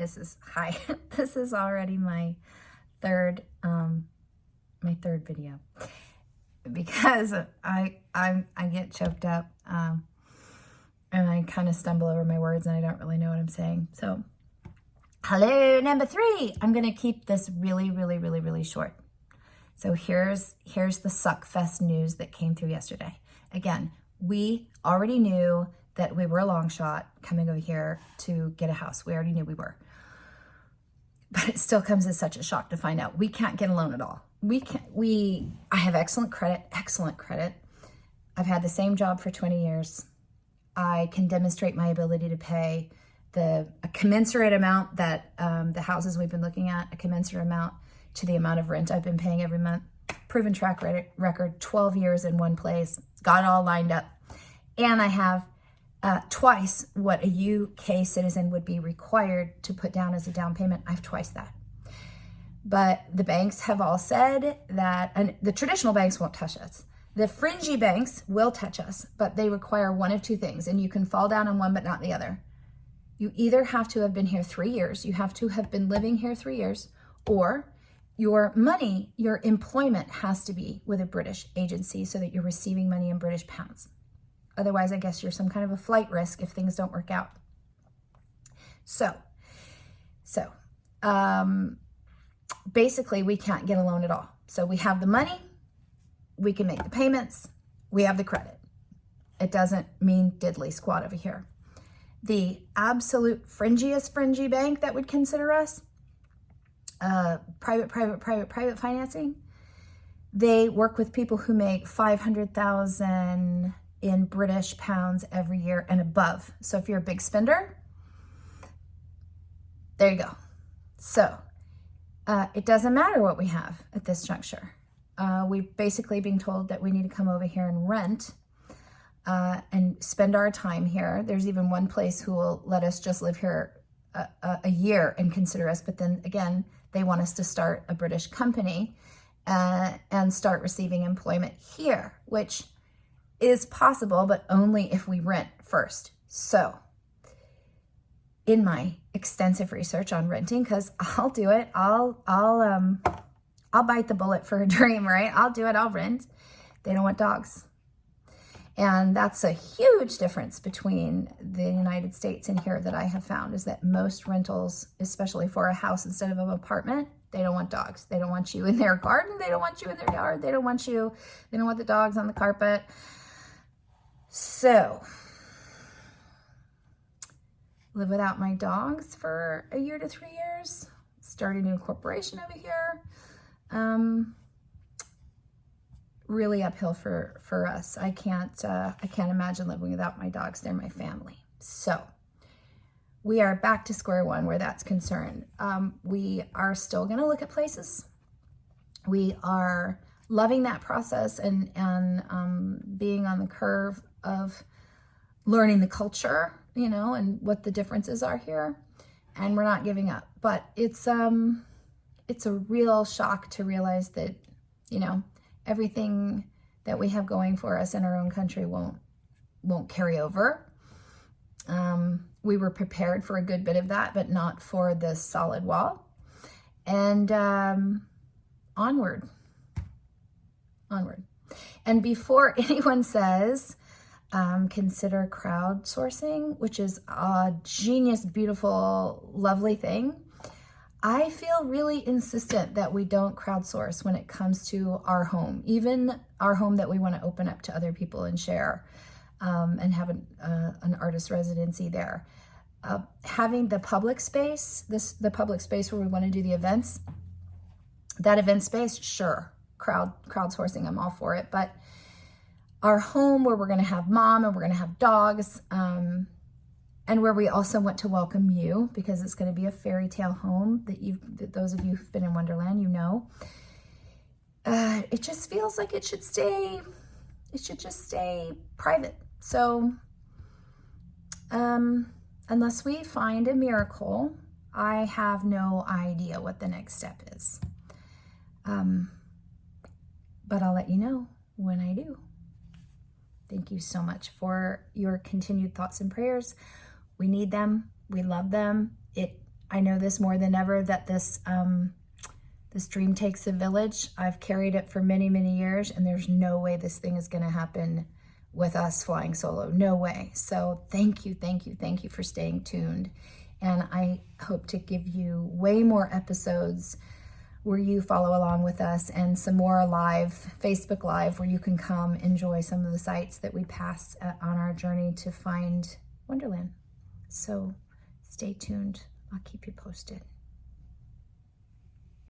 Hi. This is already my third video because I get choked up and I kind of stumble over my words and I don't really know what I'm saying. So, hello, number 3. I'm gonna keep this really short. So here's the Suckfest news that came through yesterday. Again, we already knew that we were a long shot coming over here to get a house. We already knew we were. But it still comes as such a shock to find out we can't get a loan at all. I have excellent credit. I've had the same job for 20 years. I can demonstrate my ability to pay a commensurate amount that the houses we've been looking at, a commensurate amount to the amount of rent I've been paying every month. Proven track record, 12 years in one place, got it all lined up. And I have twice what a UK citizen would be required to put down as a down payment. I have twice that. But the banks have all said that, and the traditional banks won't touch us. The fringy banks will touch us, but they require one of two things, and you can fall down on one but not the other. You either have to have been here 3 years, you have to have been living here 3 years, or your money, your employment has to be with a British agency so that you're receiving money in British pounds. Otherwise, I guess you're some kind of a flight risk if things don't work out. So basically we can't get a loan at all. So we have the money, we can make the payments, we have the credit. It doesn't mean diddly squat over here. The absolute fringy bank that would consider us private financing, they work with people who make 500,000 in British pounds every year and above. So if you're a big spender, there you go. So it doesn't matter what we have at this juncture. We've basically been told that we need to come over here and rent and spend our time here. There's even one place who will let us just live here a year and consider us, but then again, they want us to start a British company and start receiving employment here, which is possible, but only if we rent first. So in my extensive research on renting, because I'll do it, I'll bite the bullet for a dream, right? I'll do it, I'll rent. They don't want dogs. And that's a huge difference between the United States and here that I have found, is that most rentals, especially for a house instead of an apartment, they don't want dogs. They don't want you in their garden. They don't want you in their yard. They don't want the dogs on the carpet. So, live without my dogs for a year to 3 years, start a new corporation over here. Really uphill for us. I can't imagine living without my dogs. They're my family. So we are back to square one where that's concerned. We are still going to look at places. We are loving that process and being on the curve of learning the culture, and what the differences are here. And we're not giving up. But it's a real shock to realize that, everything that we have going for us in our own country won't carry over. We were prepared for a good bit of that, but not for the solid wall. And onward. And before anyone says, consider crowdsourcing, which is a genius, beautiful, lovely thing, I feel really insistent that we don't crowdsource when it comes to our home, even our home that we want to open up to other people and share, and have an artist residency there. Having the public space, the public space where we want to do the events, that event space, sure, crowdsourcing, I'm all for it. But our home where we're going to have mom and we're going to have dogs, and where we also want to welcome you, because it's going to be a fairy tale home that those of you who've been in Wonderland, it just feels like it should just stay private. So unless we find a miracle, I have no idea what the next step is. But I'll let you know when I do. Thank you so much for your continued thoughts and prayers. We need them. We love them. I know this more than ever, that this dream takes a village. I've carried it for many, many years, and there's no way this thing is going to happen with us flying solo. No way. So thank you for staying tuned. And I hope to give you way more episodes where you follow along with us, and some more live, Facebook Live, where you can come enjoy some of the sites that we pass on our journey to find Wonderland. So stay tuned. I'll keep you posted.